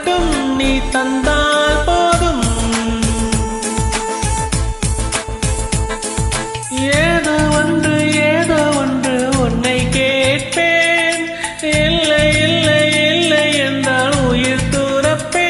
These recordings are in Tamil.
மட்டும் நீ தந்தால் போதும். ஏதோ ஒன்று உன்னை கேட்பேன். இல்லை இல்லை இல்லை என்றால் உயிர் துறப்பேன்.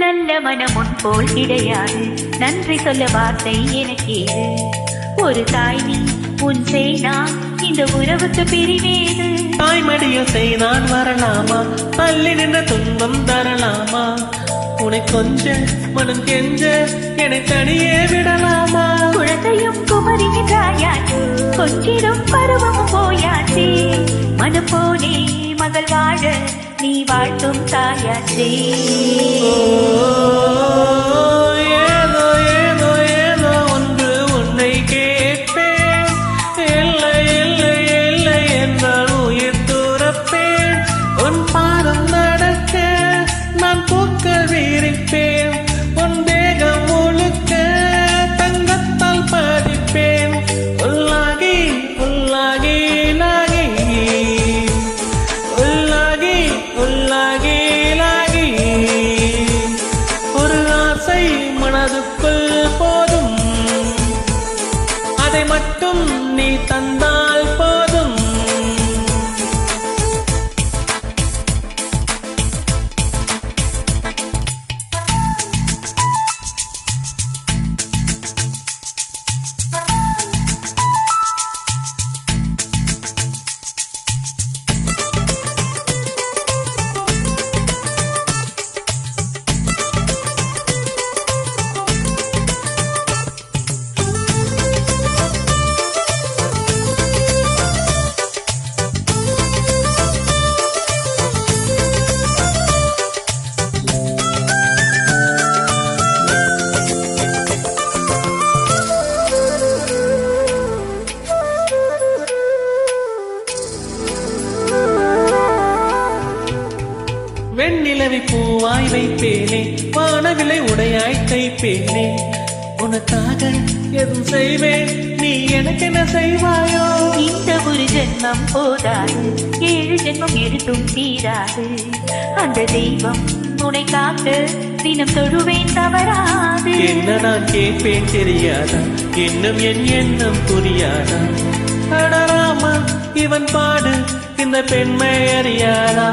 நல்ல மனம் உன் போல் கிடையாது, நன்றி சொல்ல வார்த்தை எனக்கேது. ஒரு தாய் நீ, உன் செய்தா இந்த உறவுக்கு பிரிவேது. தாய்மடியில் செய்தான் வரலாமா, தள்ளி நின்ற துன்பம் தரலாமா? உனை கொஞ்ச மனம் கெஞ்ச என்னை தனியே விடலாமா? குழந்தையும் குமரியாச்சு, கொஞ்சிடும் பருவமும் போயாச்சு. மனம் போனே மகள் வாழ நீ வாழ்த்தும் தாயாச்சே. ஏதோ ஏதோ ஏதோ ஒன்று உன்னை கேட்பேன். இல்லை இல்லை இல்லை என்றால் உயிர் துறப்பேன். உன் பாதம் நடக்க நான் பூக்கள் விரிப்பேன். உன் தேகம் முழுக்க தங்கத்தால் பதிப்பேன். உள்ளாகி உள்ளாகி லாகி உள்ளாகி உள்ளாகி லாகி ஒரு ஆசை மனதுக்குள் போதும். அதை மட்டும் நீ தந்தால் போதும். வெண்ணிலவை பூவாய் வைப்பேனே, வானவிலை உடையாய் தைப்பேனே. உனக்காக எதுவும் செய்வேன், நீ எனக்கு என்ன செய்வாயோ? இந்த ஒரு ஜென்மம் போதாது, 7 ஜென்மம் எடுத்தும் தீராது. அந்த தெய்வம் உனை காக்க தினம் தொழுவேன் தவறாது. என்ன நான் கேட்பேன் தெரியாதா, இன்னும் என் எண்ணம் புரியாதா? அடராமா இவன் பாடு இந்த பெண்மை அறியாதா?